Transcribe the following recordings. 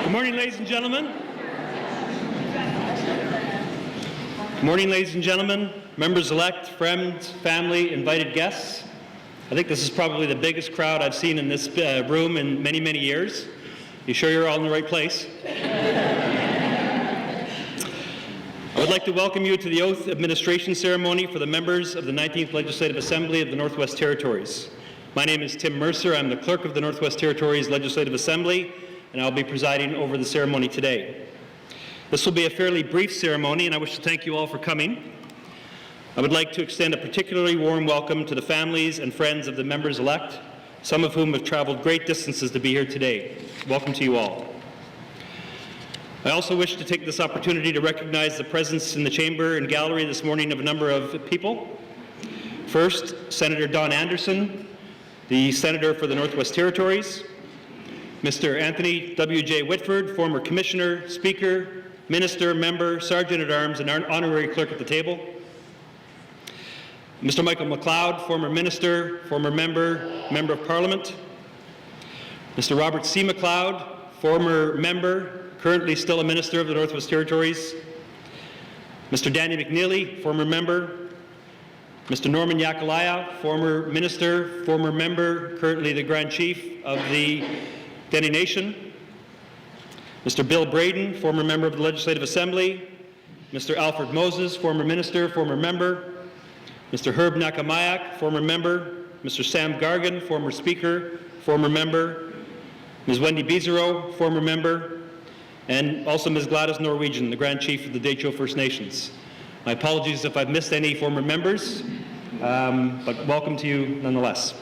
Good morning, ladies and gentlemen. Good morning, ladies and gentlemen, members-elect, friends, family, invited guests. I think this is probably the biggest crowd I've seen in this room in many, many years. You sure you're all in the right place? I would like to welcome you to the oath administration ceremony for the members of the 19th Legislative Assembly of the Northwest Territories. My name is Tim Mercer. I'm the clerk of the Northwest Territories Legislative Assembly, and I'll be presiding over the ceremony today. This will be a fairly brief ceremony, and I wish to thank you all for coming. I would like to extend a particularly warm welcome to the families and friends of the members-elect, some of whom have traveled great distances to be here today. Welcome to you all. I also wish to take this opportunity to recognize the presence in the chamber and gallery this morning of a number of people. First, Senator Don Anderson, the Senator for the Northwest Territories. Mr. Anthony W.J. Whitford, former Commissioner, Speaker, Minister, Member, Sergeant-at-Arms, and Honorary Clerk at the table. Mr. Michael McLeod, former Minister, former Member, Member of Parliament. Mr. Robert C. McLeod, former Member, currently still a Minister of the Northwest Territories. Mr. Danny McNeely, former Member. Mr. Norman Yakalaya, former Minister, former Member, currently the Grand Chief of the Dene Nation. Mr. Bill Braden, former Member of the Legislative Assembly. Mr. Alfred Moses, former Minister, former Member. Mr. Herb Nakamayak, former Member. Mr. Sam Gargan, former Speaker, former Member. Ms. Wendy Bizero, former Member. And also Ms. Gladys Norwegian, the Grand Chief of the Dehcho First Nations. My apologies if I've missed any former members, but welcome to you nonetheless.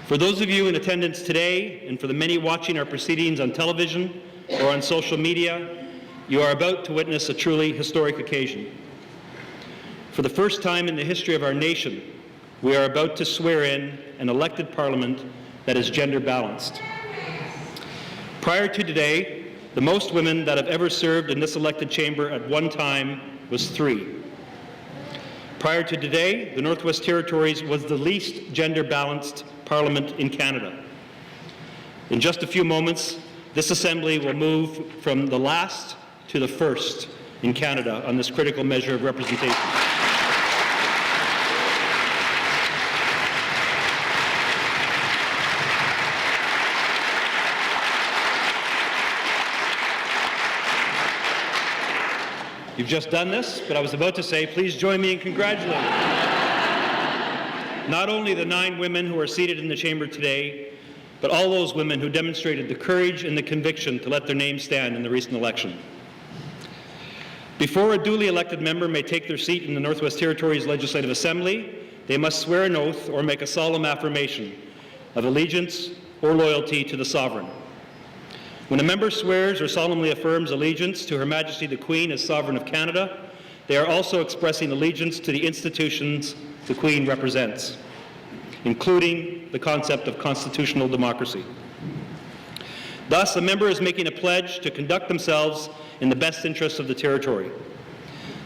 For those of you in attendance today, and for the many watching our proceedings on television or on social media, you are about to witness a truly historic occasion. For the first time in the history of our nation, we are about to swear in an elected parliament that is gender balanced. Prior to today, the most women that have ever served in this elected chamber at one time was 3. Prior to today, the Northwest Territories was the least gender-balanced parliament in Canada. In just a few moments, this Assembly will move from the last to the first in Canada on this critical measure of representation. You've just done this, but I was about to say, please join me in congratulating not only the 9 women who are seated in the chamber today, but all those women who demonstrated the courage and the conviction to let their names stand in the recent election. Before a duly elected member may take their seat in the Northwest Territories Legislative Assembly, they must swear an oath or make a solemn affirmation of allegiance or loyalty to the sovereign. When a member swears or solemnly affirms allegiance to Her Majesty the Queen as Sovereign of Canada, they are also expressing allegiance to the institutions the Queen represents, including the concept of constitutional democracy. Thus, a member is making a pledge to conduct themselves in the best interests of the territory.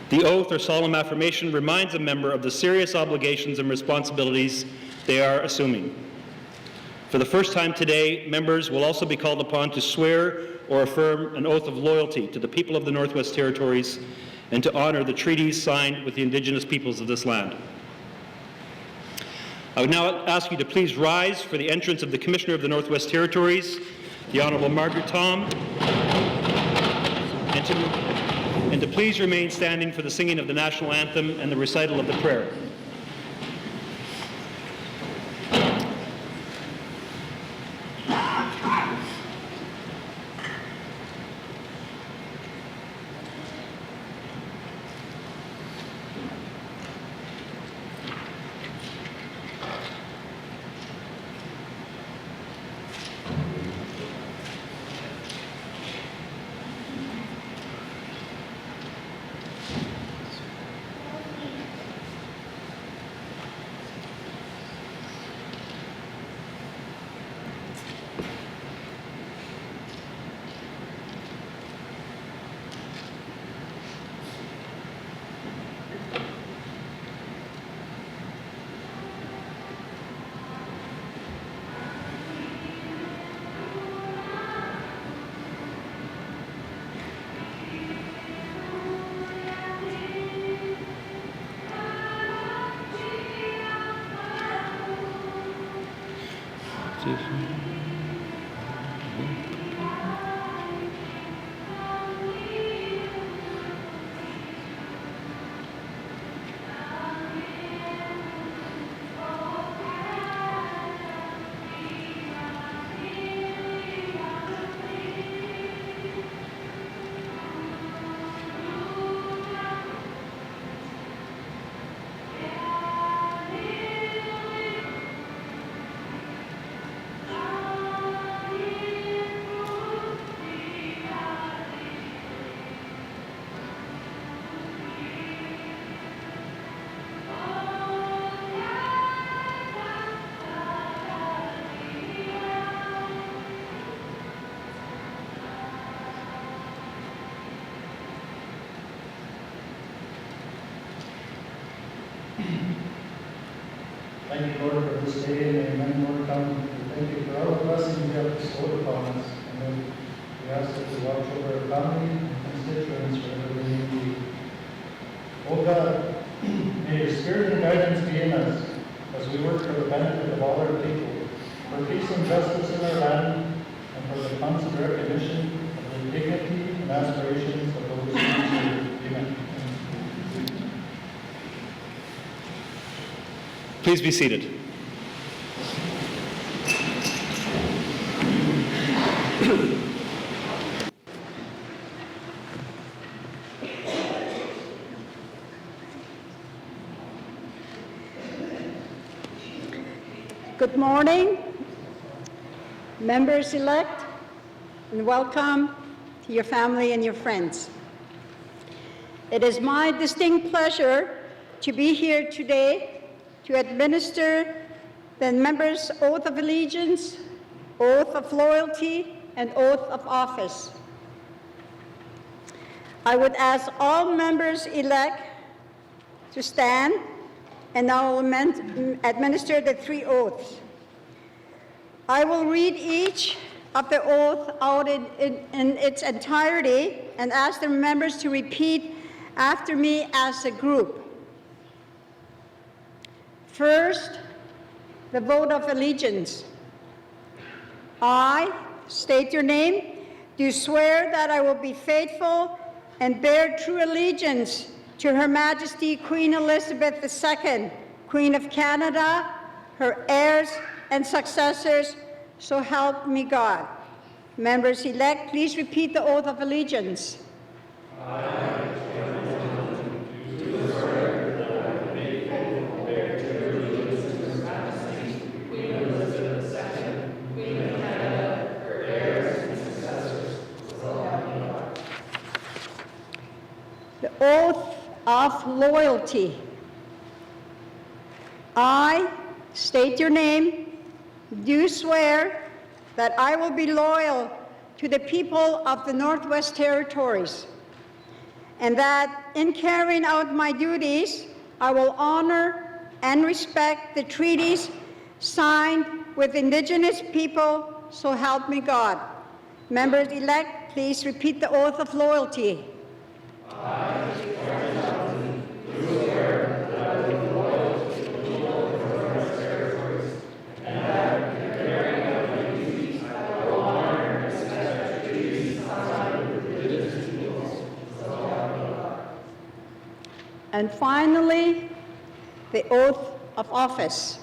The oath or solemn affirmation reminds a member of the serious obligations and responsibilities they are assuming. For the first time today, members will also be called upon to swear or affirm an oath of loyalty to the people of the Northwest Territories and to honor the treaties signed with the Indigenous peoples of this land. I would now ask you to please rise for the entrance of the Commissioner of the Northwest Territories, the Honourable Margaret Tom, and to please remain standing for the singing of the National Anthem and the recital of the prayer. Thank you, Lord, for this day, and many more come. Thank you for all the blessings you have bestowed upon us. And then we ask that you watch over our family and constituents wherever they may be. Oh God, may your spirit and guidance be in us as we work for the benefit of all our people, for peace and justice in our land, and for the constant recognition of the dignity and aspirations of those who serve. Amen. Please be seated. Good morning, members-elect, and welcome to your family and your friends. It is my distinct pleasure to be here today to administer the members' oath of allegiance, oath of loyalty, and oath of office. I would ask all members-elect to stand, and I will administer the three oaths. I will read each of the oath out in its entirety and ask the members to repeat after me as a group. First, the vote of allegiance. I state your name, do swear that I will be faithful and bear true allegiance to Her Majesty Queen Elizabeth II, Queen of Canada, her heirs and successors, so help me God. Members-elect, please repeat the oath of allegiance. The oath of loyalty. I state your name, do swear that I will be loyal to the people of the Northwest Territories, and that in carrying out my duties, I will honor and respect the treaties signed with Indigenous people, so help me God. Members-elect, please repeat the oath of loyalty. And finally, the oath of office.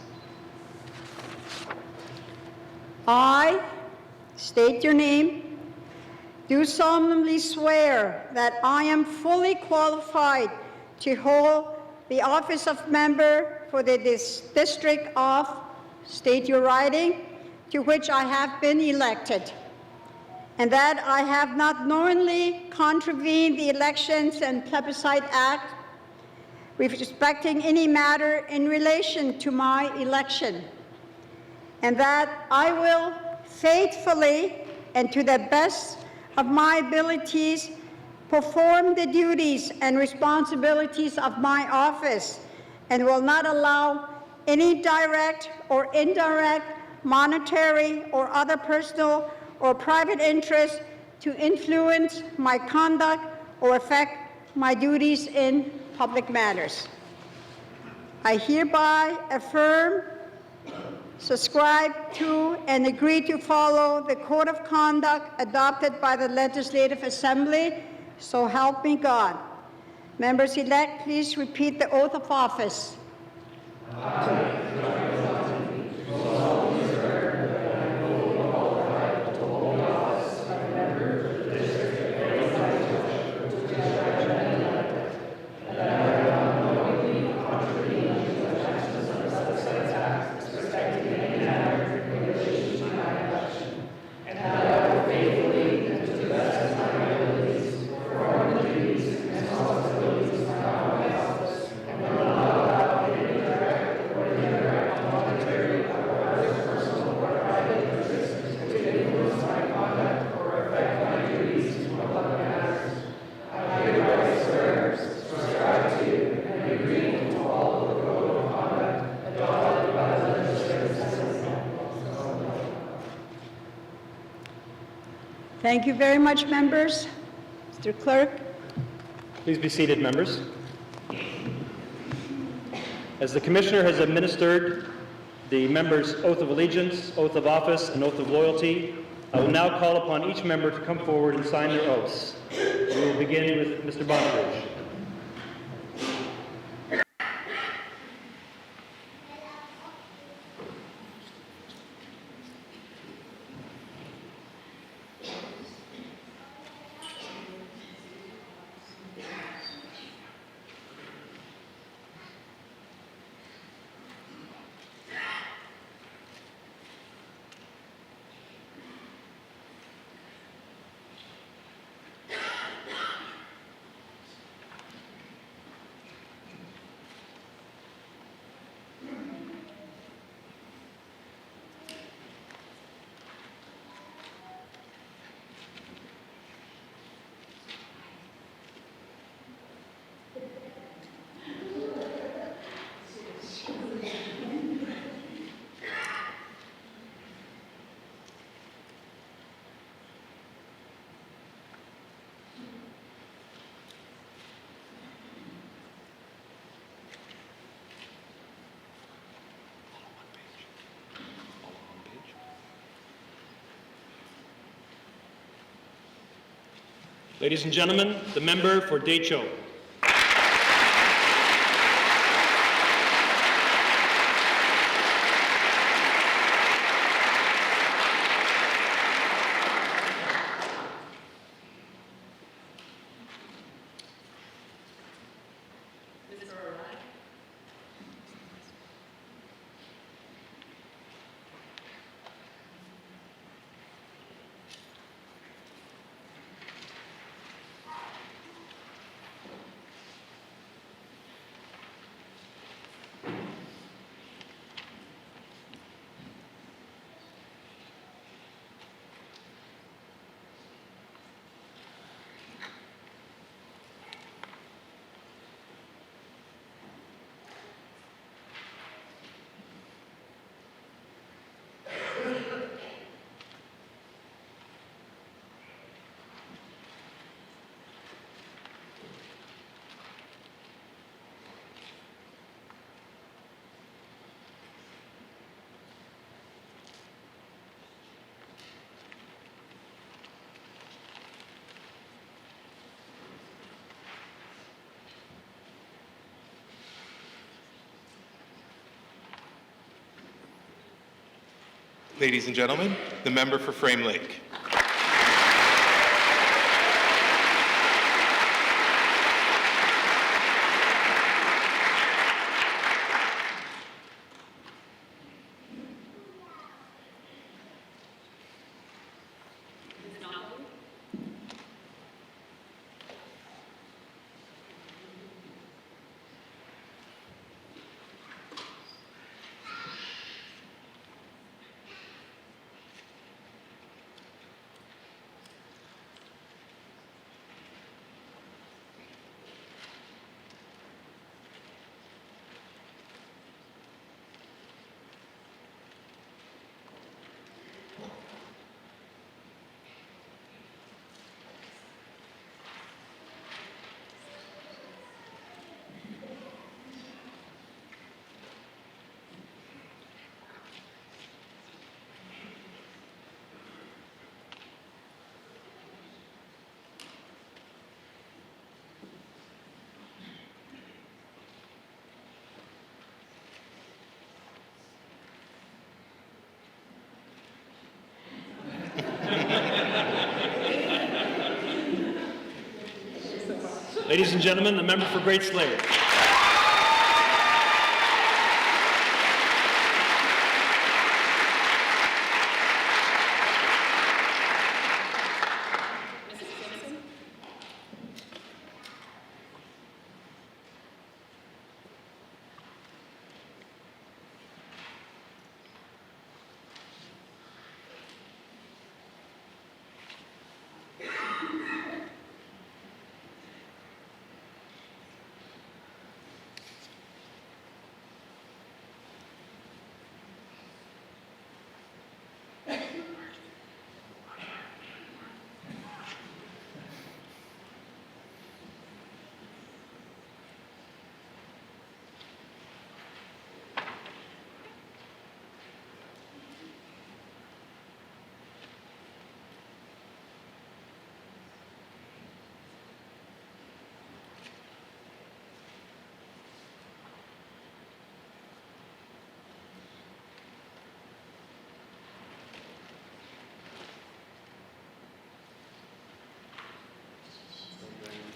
I state your name, do solemnly swear that I am fully qualified to hold the office of member for the district of, state your riding, to which I have been elected, and that I have not knowingly contravened the Elections and Plebiscite Act with respecting any matter in relation to my election, and that I will faithfully and to the best of my abilities perform the duties and responsibilities of my office, and will not allow any direct or indirect monetary or other personal or private interest to influence my conduct or affect my duties in public matters. I hereby affirm subscribe to, and agree to follow the code of conduct adopted by the Legislative Assembly, so help me God. Members-elect, please repeat the oath of office. Thank you very much, members. Mr. Clerk. Please be seated, members. As the Commissioner has administered the member's oath of allegiance, oath of office, and oath of loyalty, I will now call upon each member to come forward and sign their oaths. We will begin with Mr. Bonneville. Ladies and gentlemen, the member for Dehcho. Ladies and gentlemen, the member for Frame Lake. Ladies and gentlemen, the member for Great Slave.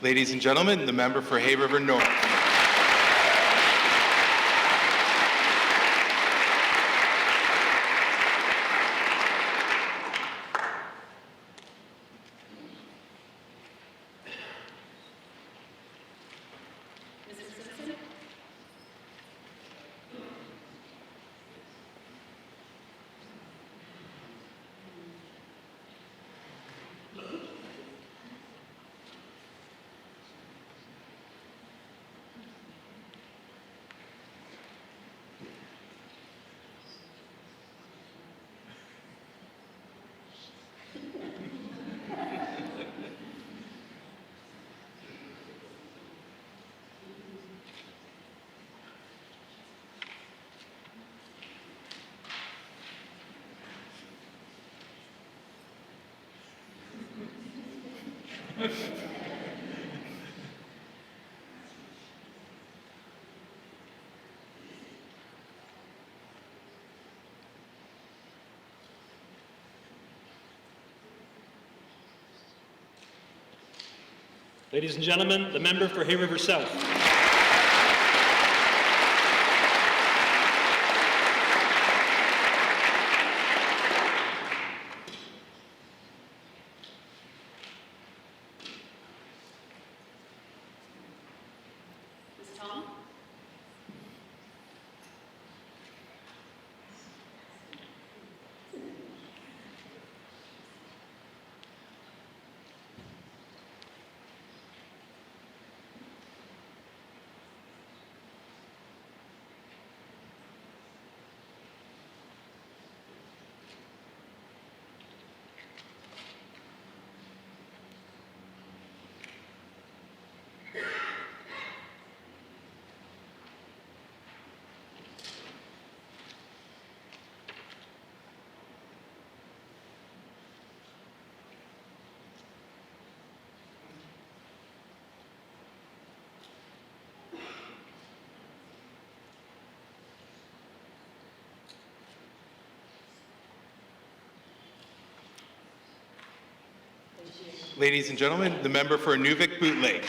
Ladies and gentlemen, the member for Hay River North. Ladies and gentlemen, the member for Hay River South. Ladies and gentlemen, the member for Inuvik Boot Lake.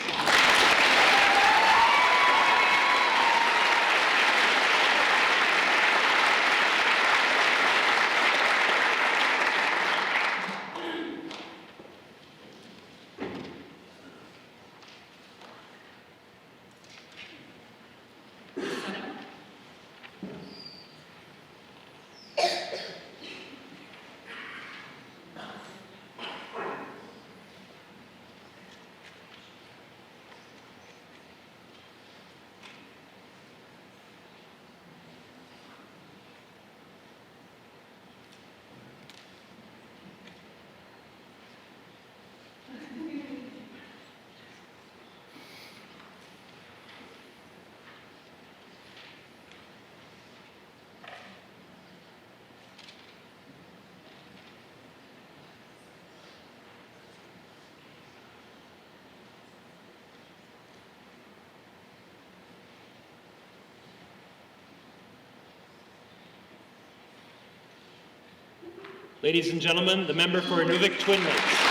Ladies and gentlemen, the member for Inuvik Twin Lakes.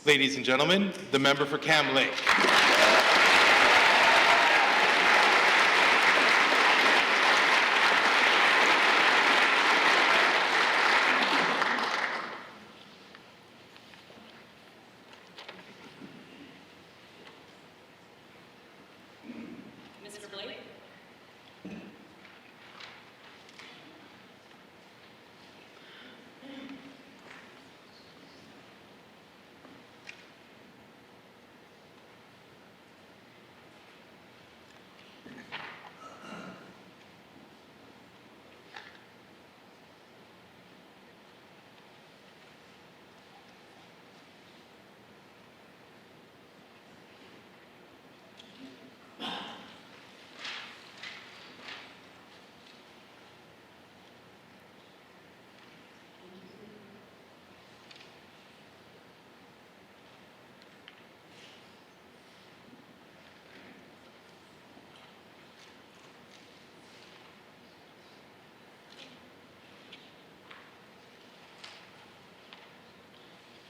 Ladies and gentlemen, the member for Cam Lake. Mr. Blake?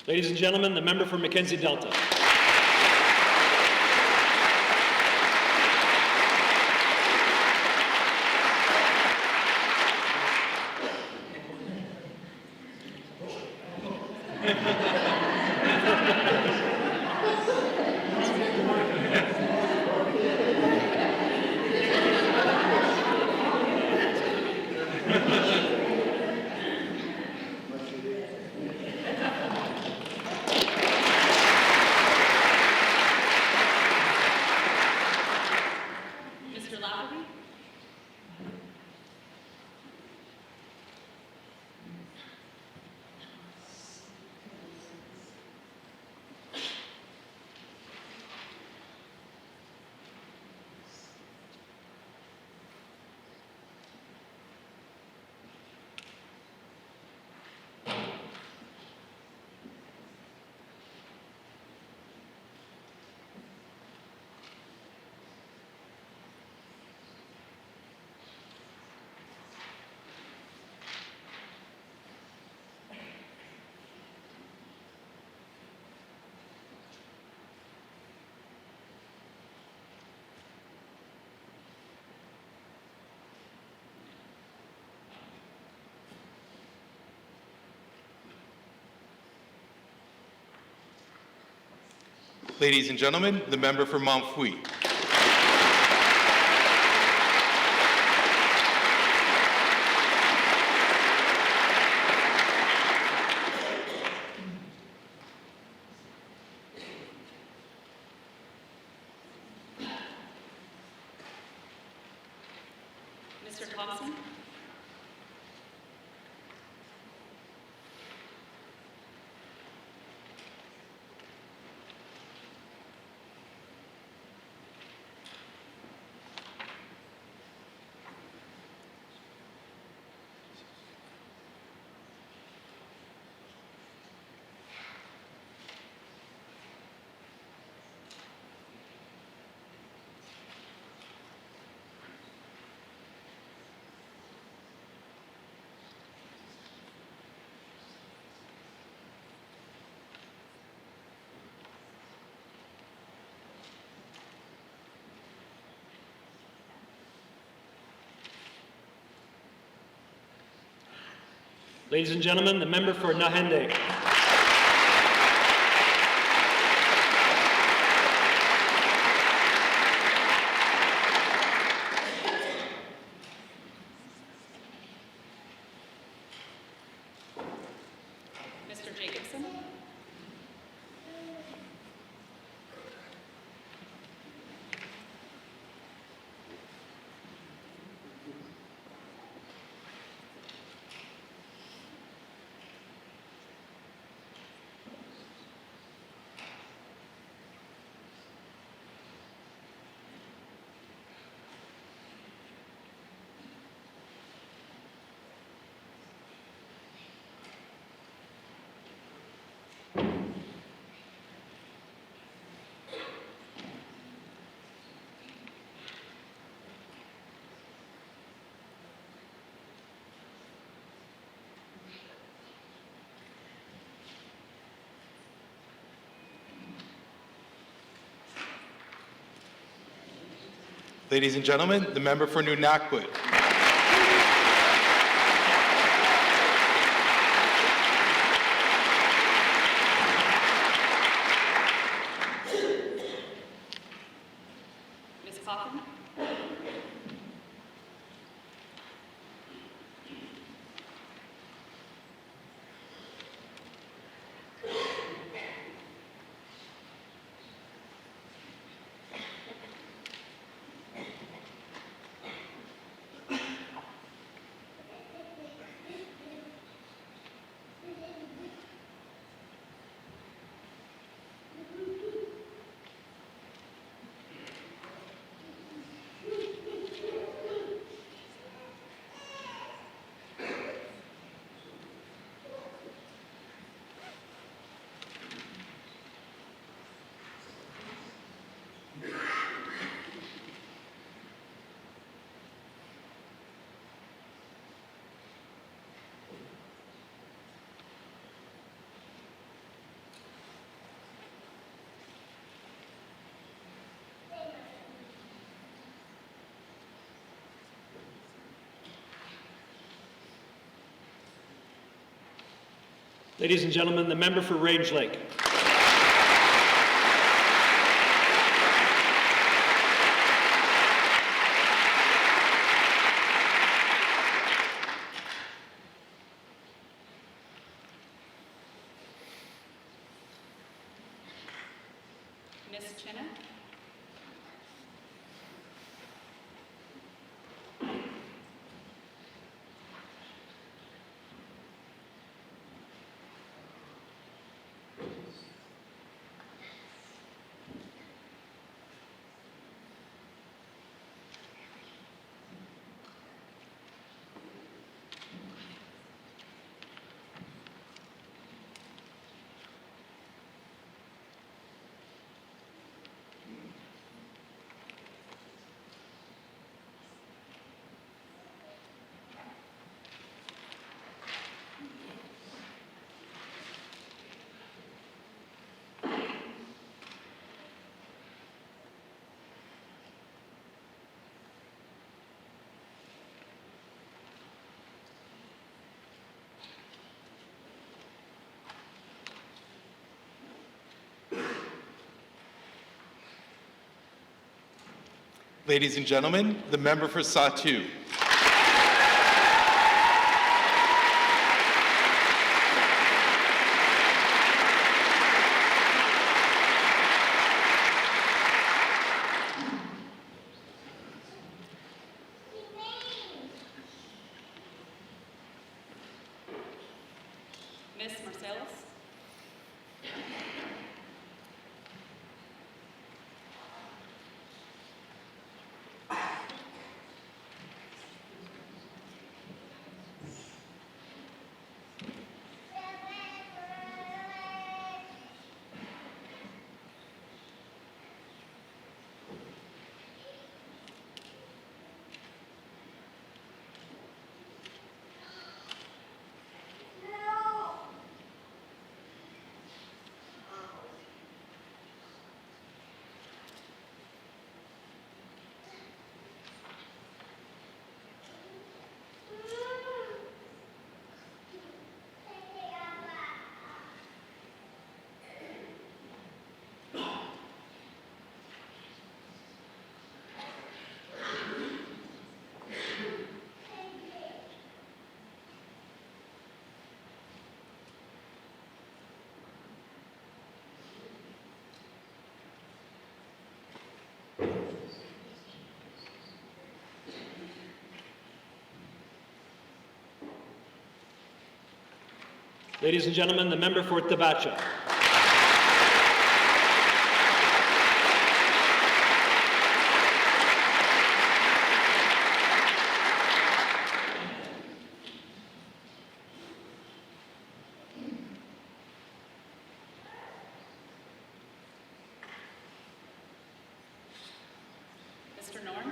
Ladies and gentlemen, the member for Mackenzie Delta. Mr. Lafferty? Ladies and gentlemen, the member for Montfouille. Mr. Thompson? Ladies and gentlemen, the member for Nahende. Mr. Jacobson? Ladies and gentlemen, the member for New Nakput. Ms. Coffin. Ladies and gentlemen, the member for Range Lake. Ms. Chinna. Ladies and gentlemen, the member for Satu. Ms. Marcellus. Ladies and gentlemen, the member for Tabacha. Mr. Norn.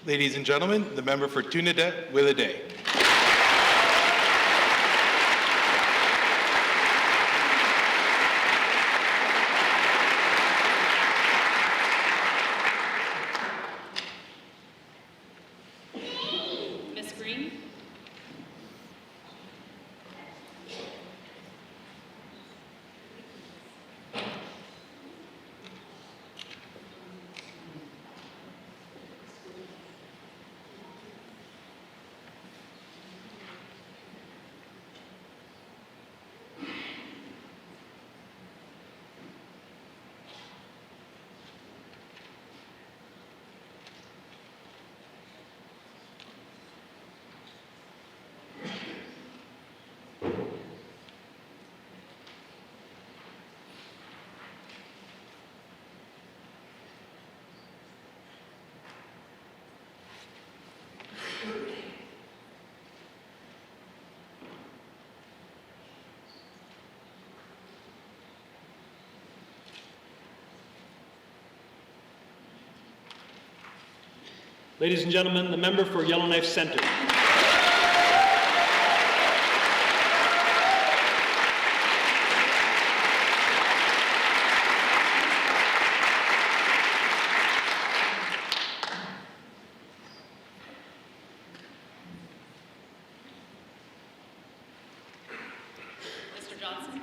Ladies and gentlemen, the member for Trinidad Willowday. Ms. Green? Ladies and gentlemen, the member for Yellowknife Center. Mr. Johnson?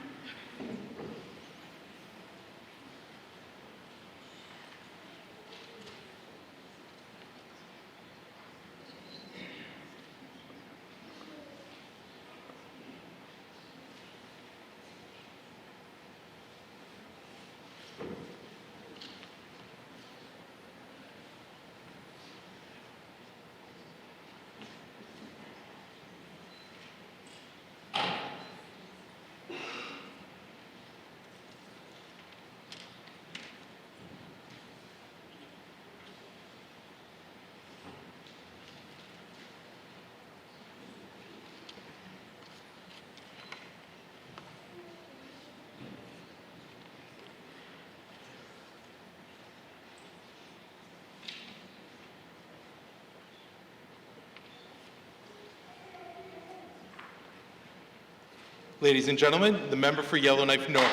Ladies and gentlemen, the member for Yellowknife North.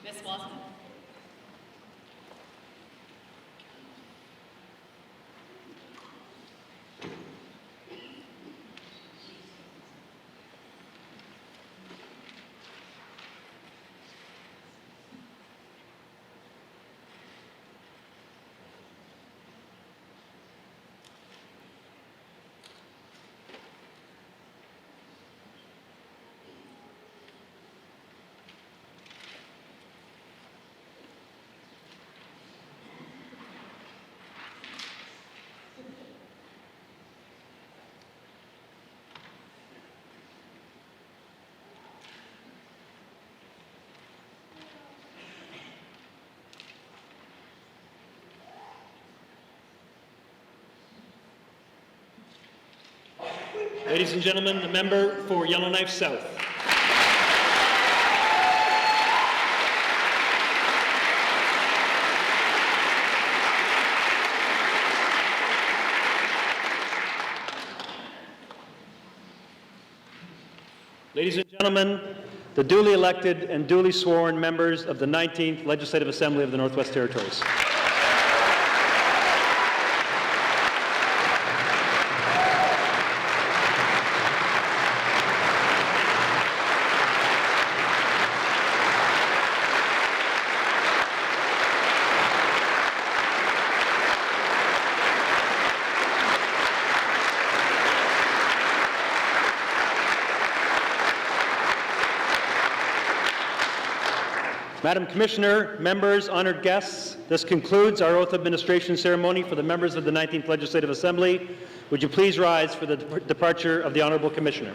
Ms. Watson? Ladies and gentlemen, the member for Yellowknife South. Ladies and gentlemen, the duly elected and duly sworn members of the 19th Legislative Assembly of the Northwest Territories. Madam Commissioner, members, honored guests, this concludes our oath of administration ceremony for the members of the 19th Legislative Assembly. Would you please rise for the departure of the Honorable Commissioner?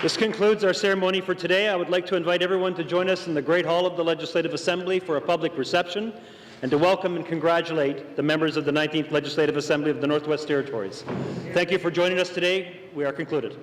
This concludes our ceremony for today. I would like to invite everyone to join us in the Great Hall of the Legislative Assembly for a public reception and to welcome and congratulate the members of the 19th Legislative Assembly of the Northwest Territories. Thank you for joining us today. We are concluded.